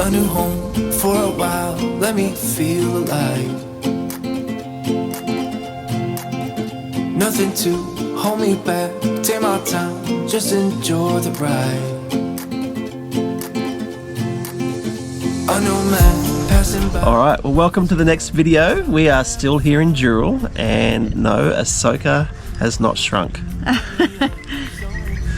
a new home for a while, let me feel alive. Nothing to hold me back, take my time, just enjoy the ride. A new man passing by. Alright, well welcome to the next video. We are still here in Dural, and no, Ahsoka has not shrunk.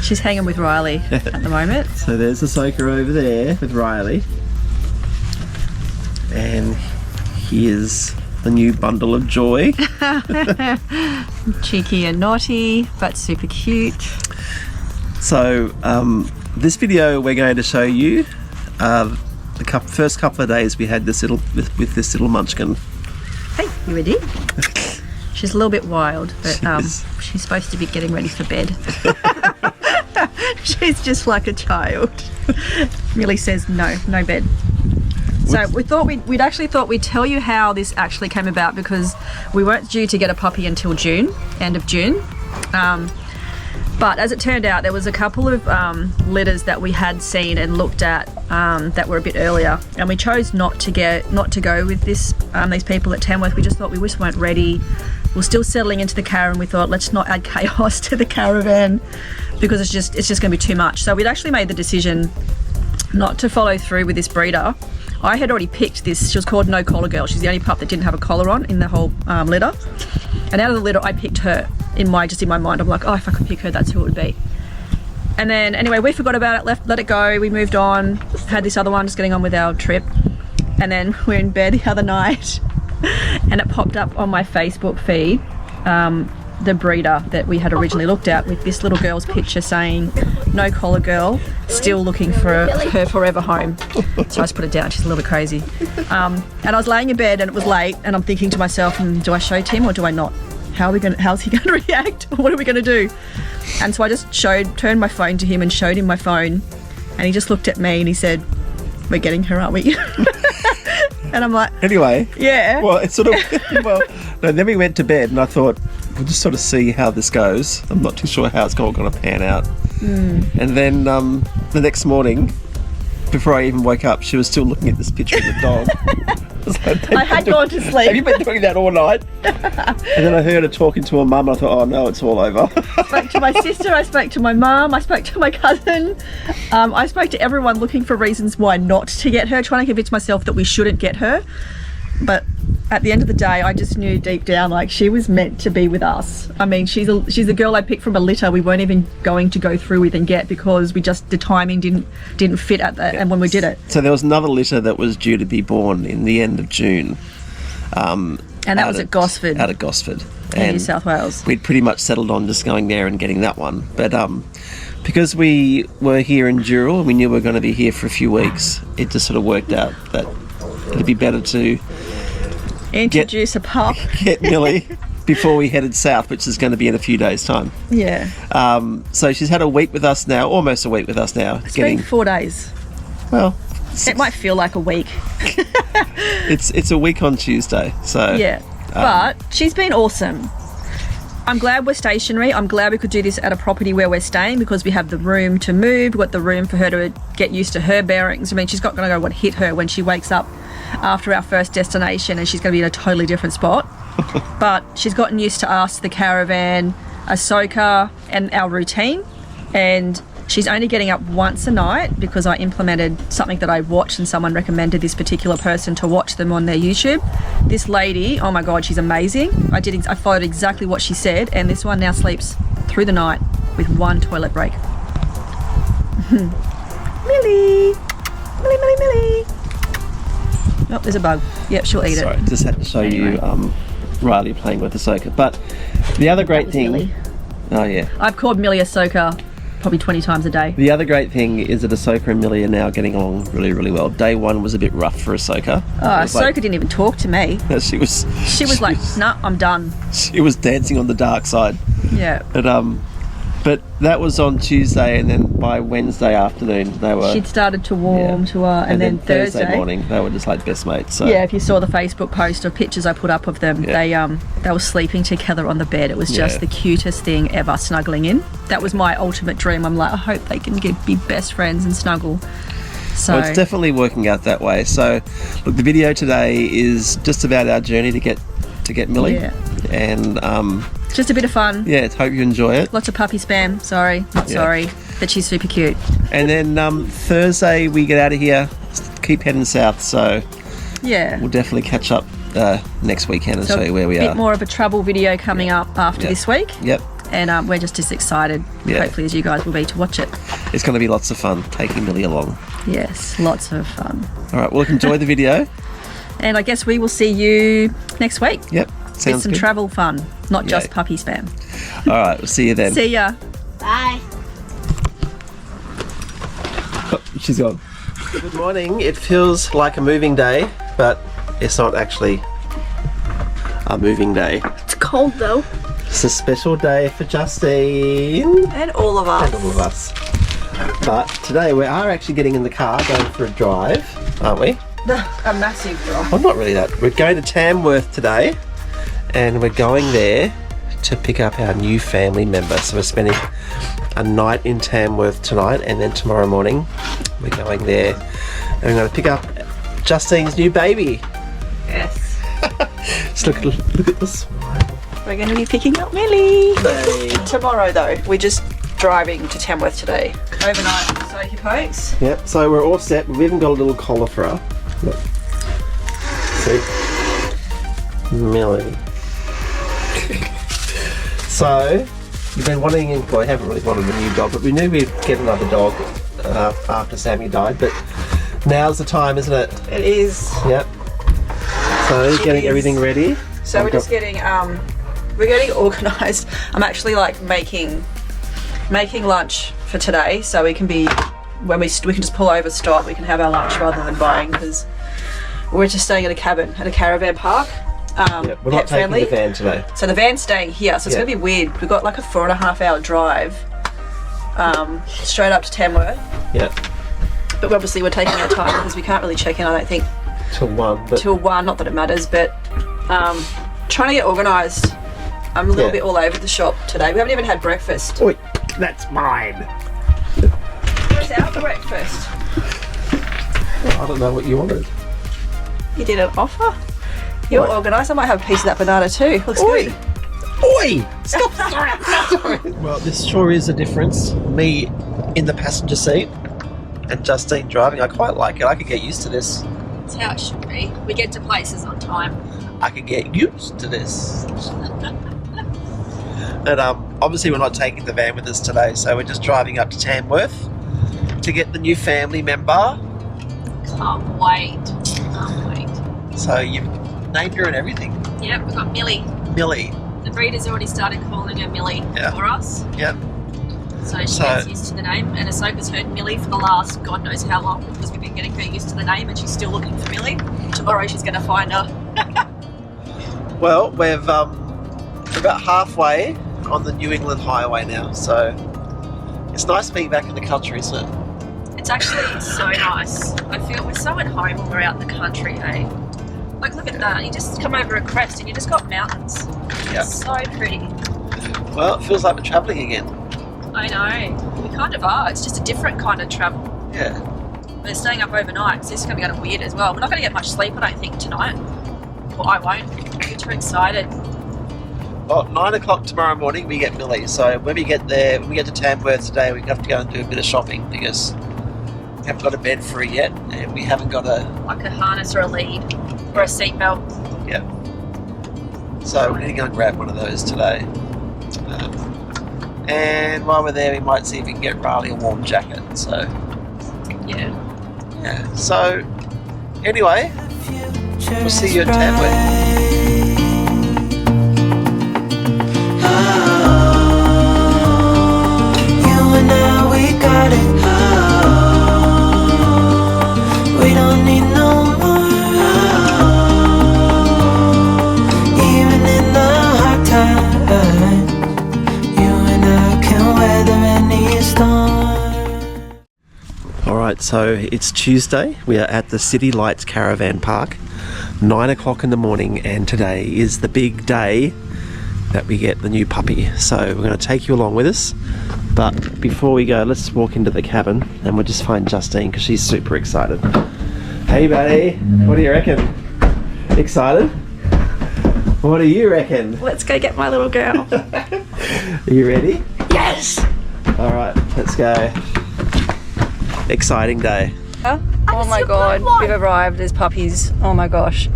She's hanging with Riley at the moment. So there's Ahsoka over there with Riley. And here's the new bundle of joy. Cheeky and naughty, but super cute. So this video we're going to show you the first couple of days we had this little with this little munchkin. Hey, you ready? She's a little bit wild, but she's supposed to be getting ready for bed. She's just like a child. Millie says no bed. So we thought we'd actually thought we'd tell you how this actually came about, because we weren't due to get a puppy until June, end of June. But as it turned out, there was a couple of litters that we had seen and looked at that were a bit earlier, and we chose not to go with these people at Tamworth. We just thought we just weren't ready. We're still settling into the caravan. We thought, let's not add chaos to the caravan, because it's just going to be too much. So we'd actually made the decision not to follow through with this breeder. I had already picked this. She was called No Collar Girl. She's the only pup that didn't have a collar on in the whole litter. And out of the litter, I picked her in my mind. I'm like, oh, if I could pick her, that's who it would be. And then anyway, we forgot about it, let it go. We moved on, had this other one just getting on with our trip. And then we're in bed the other night and it popped up on my Facebook feed, the breeder that we had originally looked at, with this little girl's picture saying, No Collar Girl, still looking for her forever home. So I just put it down. She's a little bit crazy. And I was laying in bed and it was late, and I'm thinking to myself, do I show Tim or do I not? How's he going to react? What are we going to do? And so I just turned my phone to him and showed him my phone, and he just looked at me and he said, we're getting her, aren't we? And I'm like, anyway, yeah. Well, it's sort of no, then we went to bed and I thought, we'll just sort of see how this goes. I'm not too sure how it's all going to pan out. And then the next morning, before I even woke up, she was still looking at this picture of the dog. I had gone to sleep. Have you been doing that all night? And then I heard her talking to her mum and I thought, oh no, it's all over. I spoke to my sister, I spoke to my mum, I spoke to my cousin. I spoke to everyone looking for reasons why not to get her, trying to convince myself that we shouldn't get her. But at the end of the day, I just knew deep down, like, she was meant to be with us. I mean, she's a girl I picked from a litter we weren't even going to go through with and get, because the timing didn't fit at that, and when we did it. So there was another litter that was due to be born in the end of June. And that was at Gosford. Out of Gosford. In New South Wales. We'd pretty much settled on just going there and getting that one. But because we were here in Dural and we knew we were going to be here for a few weeks, it just sort of worked out that it'd be better to introduce a pup. Get Millie before we headed south, which is going to be in a few days' time. Yeah. So she's had a week with us now, almost a week with us now. It's been 4 days. Well, it might feel like a week. It's a week on Tuesday. So yeah, but she's been awesome. I'm glad we're stationary. I'm glad we could do this at a property where we're staying, because we have the room to move. We've got the room for her to get used to her bearings. I mean, she's not going to go hit her when she wakes up after our first destination, and she's going to be in a totally different spot. But she's gotten used to us, the caravan, Ahsoka, and our routine. And she's only getting up once a night because I implemented something that I watched, and someone recommended this particular person to watch them on their YouTube. This lady, oh my God, she's amazing. I followed exactly what she said, and this one now sleeps through the night with one toilet break. Millie! Millie, Millie, Millie! Oh, there's a bug. Yep, she'll eat it. Sorry, just had to show you Riley playing with Ahsoka. But the other great thing... Millie. Oh, yeah. I've called Millie Ahsoka probably 20 times a day. The other great thing is that Ahsoka and Millie are now getting along really, really well. Day one was a bit rough for Ahsoka. Oh, Ahsoka didn't even talk to me. She was like, nah, I'm done. She was dancing on the dark side. Yeah. But that was on Tuesday, and then by Wednesday afternoon she'd started to warm to her, and then Thursday morning they were just like best mates. So. Yeah, if you saw the Facebook post or pictures I put up of them, they were sleeping together on the bed. It was just the cutest thing ever, snuggling in. That was my ultimate dream. I'm like, I hope they can be best friends and snuggle. So Well, it's definitely working out that way. So, look, the video today is just about our journey to get Millie, Yeah. and just a bit of fun. yeah, hope you enjoy it. Lots of puppy spam. Sorry, not Yeah. sorry, but she's super cute. And then Thursday we get out of here, keep heading south. So Yeah. we'll definitely catch up next weekend and So show you where we a bit are. more of a travel video coming up after Yeah. this week. Yep, And we're just as excited, Yeah. hopefully, as you guys will be to watch it. it's going to be lots of fun taking Millie along. Yes, lots of fun. All right, well, look, enjoy the video. And I guess we will see you next week Yep, with sounds some good. travel fun, not just Yeah. puppy spam. All right, we'll see you then. See ya. Bye. Oh, she's gone. Good morning. It feels like a moving day, but it's not actually a moving day. It's cold though. It's a special day for Justine And all of us. and all of us. But today we are actually getting in the car, going for a drive, aren't we? A massive drop. Well, not really that. We're going to Tamworth today, and we're going there to pick up our new family member. So we're spending a night in Tamworth tonight, and then tomorrow morning we're going there, and we're going to pick up Justine's new baby. Yes. Just look at this. We're going to be picking up Millie. Babe. Tomorrow, though. We're just driving to Tamworth today. Overnight. Soaky pokes. Yep. So we're all set. We've even got a little collar for her. Look. See, Millie. So you've been wanting, well, I haven't really wanted a new dog, but we knew we'd get another dog after Sammy died. But now's the time, isn't it? It is. Yep. So getting is. everything ready. So we're just getting organised. I'm actually like making lunch for today, so we can be we can just pull over, stop. We can have our lunch rather than buying, because we're just staying at a cabin at a caravan park. Yep, we're not pet taking friendly. the van today. So the van's staying here, so it's Yeah. gonna be weird. We've got like a 4.5 hour drive straight up to Tamworth, Yep. but obviously we're taking our time because we can't really check in, I don't think, Till 1. But till 1. Not that it matters, but trying to get organised. I'm a little Yeah. bit all over the shop today. We haven't even had breakfast. oi, that's mine. Where's our breakfast? I don't know what you wanted. You did an offer? You're What? organised. I might have a piece of that banana too. Looks Oi! good. Oi! Stop! Sorry. Well, this sure is a difference. Me in the passenger seat and Justine driving. I quite like it. I could get used to this. That's how it should be. We get to places on time. I could get used to this. And obviously we're not taking the van with us today, so we're just driving up to Tamworth to get the new family member. Can't wait. Can't wait. So you've named her and everything. Yep, we've got Millie. Millie. The breeder's already started calling her Millie Yeah. for us, Yep. so she So- gets used to the name. And Ahsoka's heard Millie for the last God knows how long, because we've been getting her used to the name, and she's still looking for Millie. Tomorrow she's going to find her. Well, we're about halfway on the New England highway now, so it's nice being back in the country, isn't it? It's actually so nice. I feel we're so at home when we're out in the country, hey? Like, look at that. You just come over a crest and you just got mountains. Yeah. It's so pretty. Well, it feels like we're travelling again. I know. We kind of are. It's just a different kind of travel. Yeah. We're staying up overnight, so this is going to be kind of weird as well. We're not going to get much sleep, I don't think, tonight. Well, I won't. I'm too excited. Well, 9 o'clock tomorrow morning we get Millie, so when we get there, when we get to Tamworth today, we have to go and do a bit of shopping because we haven't got a bed for her yet, and we haven't got a... Like a harness or a lead or a seatbelt. Yeah. So we need to go and grab one of those today. And while we're there, we might see if we can get Riley a warm jacket, so... Yeah. Yeah, so anyway, we'll see you at Tamworth. You and I, we got it. We don't need no more. Even in the hard times, you and I can weather any storm. Alright, so it's Tuesday. We are at the City Lights Caravan Park, 9 o'clock in the morning, and today is the big day that we get the new puppy. So we're going to take you along with us. But before we go, let's walk into the cabin and we'll just find Justine because she's super excited. Hey buddy, what do you reckon? Excited? What do you reckon? Let's go get my little girl. Are you ready? Yes! Alright, let's go. Exciting day. Oh my god, we've arrived. There's puppies. Oh my gosh.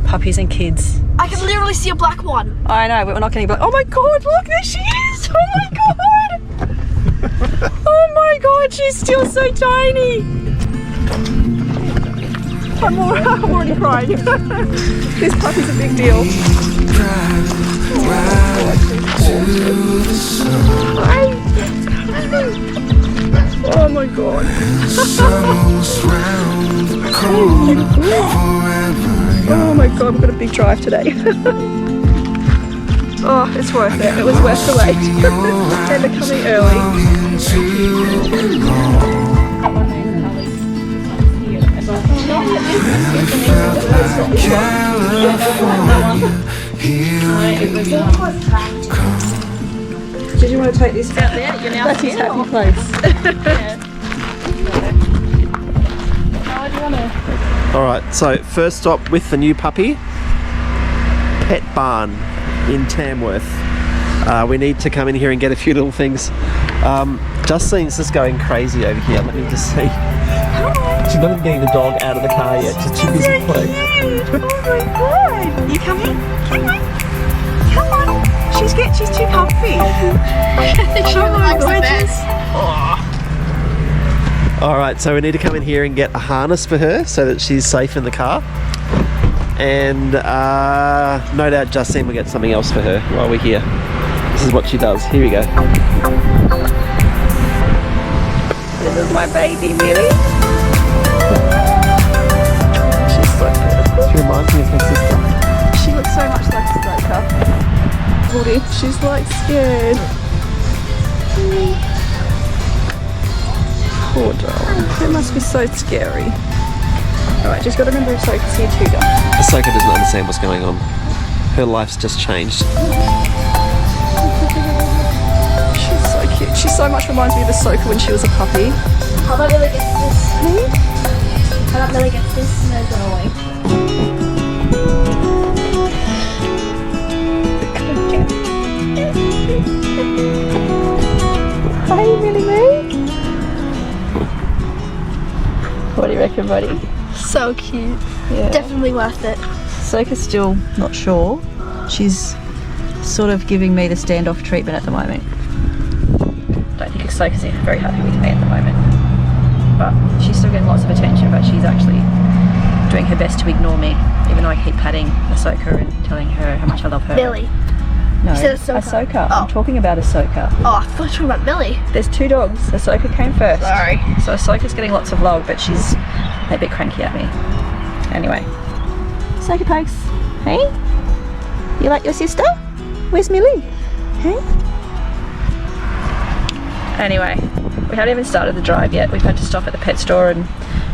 Puppies and kids. I can literally see a black one. I know, but we're not getting black. Oh my god, look, there she is! Oh my god! Oh my god, she's still so tiny! I'm already crying. This puppy's a big deal. Oh my god. Oh my god, we've got a big drive today. Oh, it's worth it. It was worth the wait. And they're coming early. Did you want to take this out there? You're now that's his happy place. Alright, so first stop with the new puppy, Pet Barn in Tamworth. We need to come in here and get a few little things. Justine's just going crazy over here. Let me just see. She's not even getting the dog out of the car yet. She's too busy playing. Oh my god! You coming? Come on! Come on! She's too comfy. Oh my god! Alright, so we need to come in here and get a harness for her so that she's safe in the car. And no doubt Justine will get something else for her while we're here. This is what she does. Here we go. This is my baby, Millie. She's so beautiful. She reminds me of her sister. She looks so much like a stroker. Hold it. She's like scared. Poor dog. It must be so scary. Alright, just got to remember Ahsoka's here too, though. Ahsoka doesn't understand what's going on. Her life's just changed. She's so cute. She so much reminds me of Ahsoka when she was a puppy. How about Millie gets this? How about Millie gets this and then go away? Hi, Millie Moo. What do you reckon, buddy? So cute. Yeah. Definitely worth it. Ahsoka's still not sure. She's sort of giving me the standoff treatment at the moment. Don't think Ahsoka's very happy with me at the moment. But she's still getting lots of attention, but she's actually doing her best to ignore me, even though I keep patting Ahsoka and telling her how much I love her. Millie. No, You said Ahsoka. Ahsoka. Oh. I'm talking about Ahsoka. Oh, I thought you were talking about Millie. There's two dogs. Ahsoka came first. Sorry. So Ahsoka's getting lots of love, but she's a bit cranky at me. Anyway. Ahsoka Pokes. Hey? You like your sister? Where's Millie? Hey? Anyway, we haven't even started the drive yet. We've had to stop at the pet store and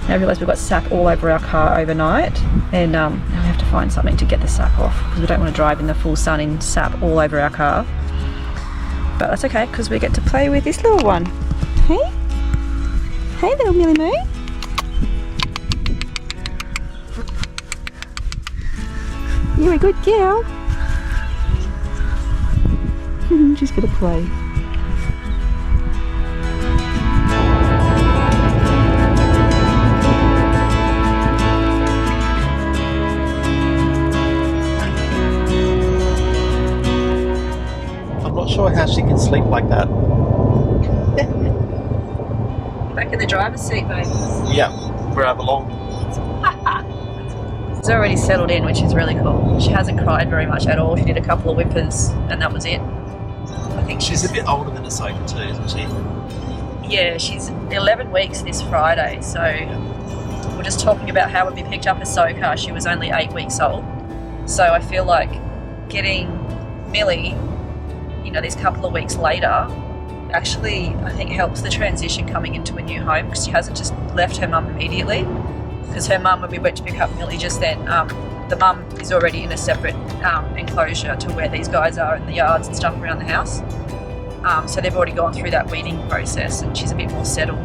now realised we've got sap all over our car overnight. And now we have to find something to get the sap off because we don't want to drive in the full sun in sap all over our car. But that's okay because we get to play with this little one. Hey? Hey, little Millie Moo. You're a good girl. She's gonna play. I'm not sure how she can sleep like that. Back in the driver's seat, babe. Yeah, where I belong. She's already settled in, which is really cool. She hasn't cried very much at all. She did a couple of whimpers and that was it. I think She's a bit older than Ahsoka too, isn't she? Yeah, she's 11 weeks this Friday, so we're just talking about how when we picked up Ahsoka, she was only 8 weeks old. So I feel like getting Millie, you know, these couple of weeks later, actually I think helps the transition coming into a new home because she hasn't just left her mum immediately. Because her mum, when we went to pick up Millie just then, the mum is already in a separate enclosure to where these guys are in the yards and stuff around the house. So they've already gone through that weaning process and she's a bit more settled.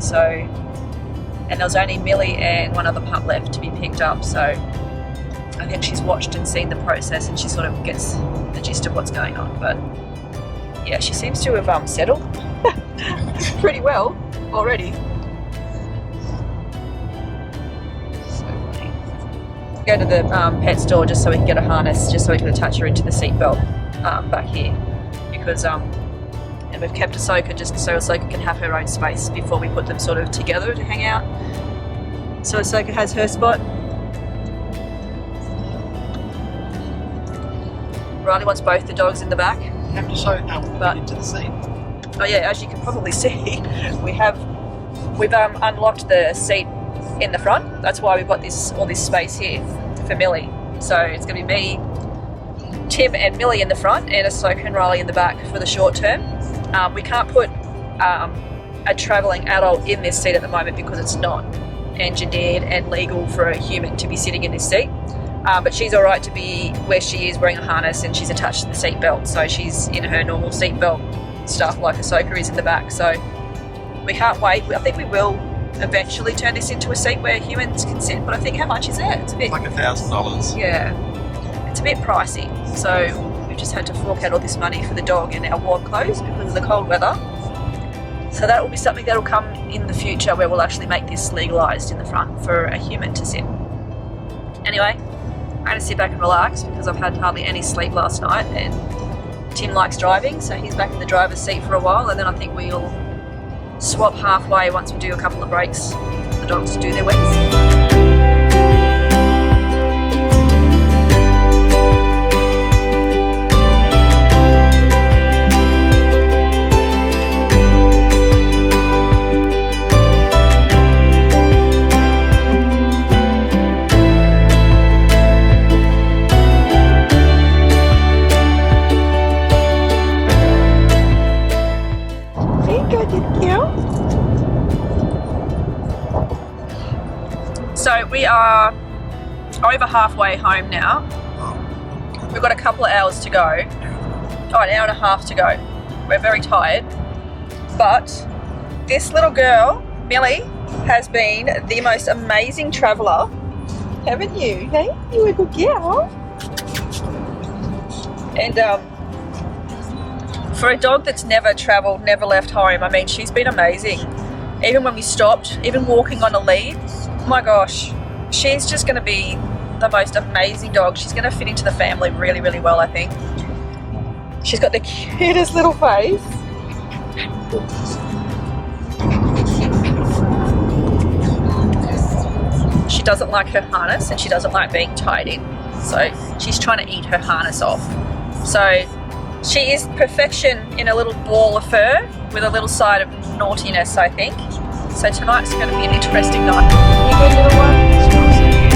So, and there was only Millie and one other pup left to be picked up. So I think she's watched and seen the process and she sort of gets the gist of what's going on. But yeah, she seems to have settled pretty well already. So funny. Go to the pet store just so we can get a harness, just so we can attach her into the seatbelt back here, because and we've kept Ahsoka just so Ahsoka can have her own space before we put them sort of together to hang out. So Ahsoka has her spot. Riley wants both the dogs in the back. You have to show how we get into the seat. Oh yeah, as you can probably see, we've unlocked the seat in the front. That's why we've got all this space here for Millie. So it's going to be me, Tim and Millie in the front, and Ahsoka and Riley in the back for the short term. We can't put a travelling adult in this seat at the moment because it's not engineered and legal for a human to be sitting in this seat. But she's all right to be where she is, wearing a harness, and she's attached to the seat belt. So she's in her normal seat belt stuff like Ahsoka is in the back. So we can't wait. I think we will eventually turn this into a seat where humans can sit. But I think, how much is it? It's a bit Like $1,000. Yeah, it's a bit pricey. So we've just had to fork out all this money for the dog and our warm clothes because of the cold weather. So that will be something that will come in the future where we'll actually make this legalised in the front for a human to sit. Anyway, I'm going to sit back and relax because I've had hardly any sleep last night, and Tim likes driving, so he's back in the driver's seat for a while, and then I think we'll swap halfway once we do a couple of breaks for the dogs to do their weeks. So we are over halfway home now. We've got a couple of hours to go. Oh, an hour and a half to go. We're very tired. But this little girl, Millie, has been the most amazing traveller. Haven't you? Hey, you a good girl. And for a dog that's never travelled, never left home, I mean, she's been amazing. Even when we stopped, even walking on a lead, oh my gosh, she's just going to be the most amazing dog. She's going to fit into the family really, really well, I think. She's got the cutest little face. She doesn't like her harness and she doesn't like being tied in. So she's trying to eat her harness off. So she is perfection in a little ball of fur with a little side of naughtiness, I think. So tonight's going to be an interesting night. You good, little one? She will be.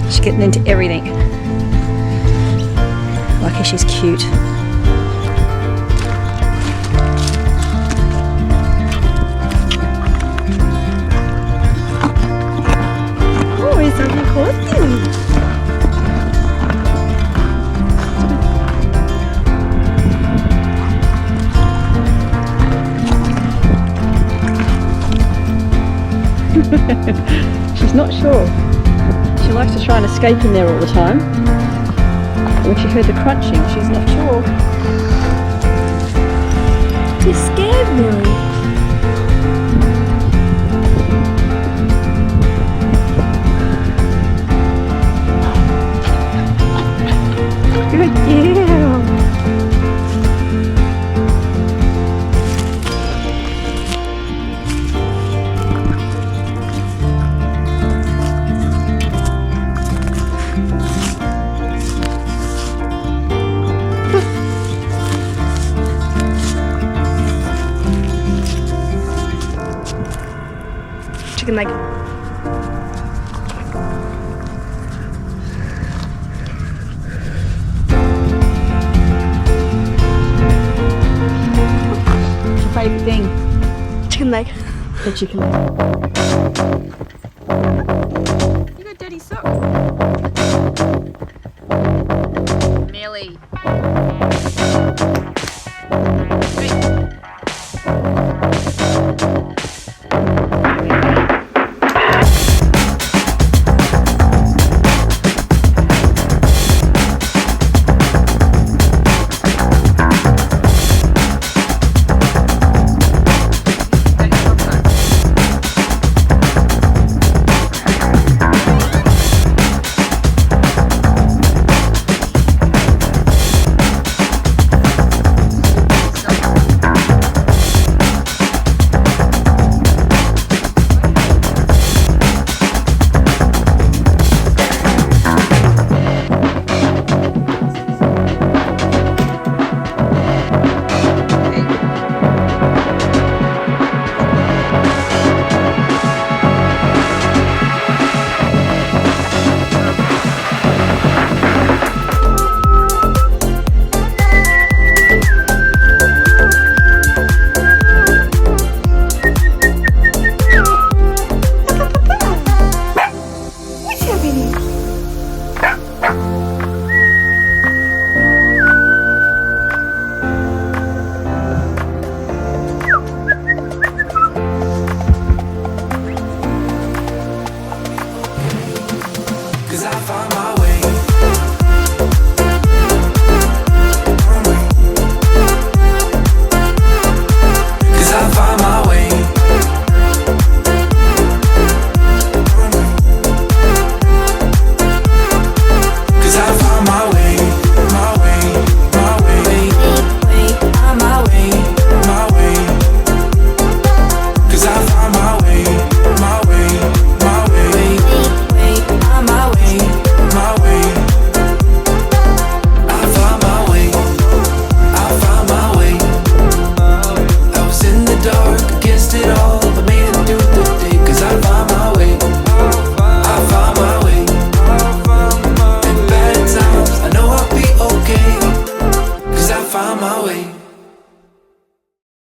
She's getting into everything. Lucky she's cute. She's not sure. She likes to try and escape in there all the time. When she heard the crunching, she's not sure. You're scared, Millie. Good girl. Chicken leg. What's your favourite thing? Chicken leg. The chicken leg. You got dirty socks. Millie.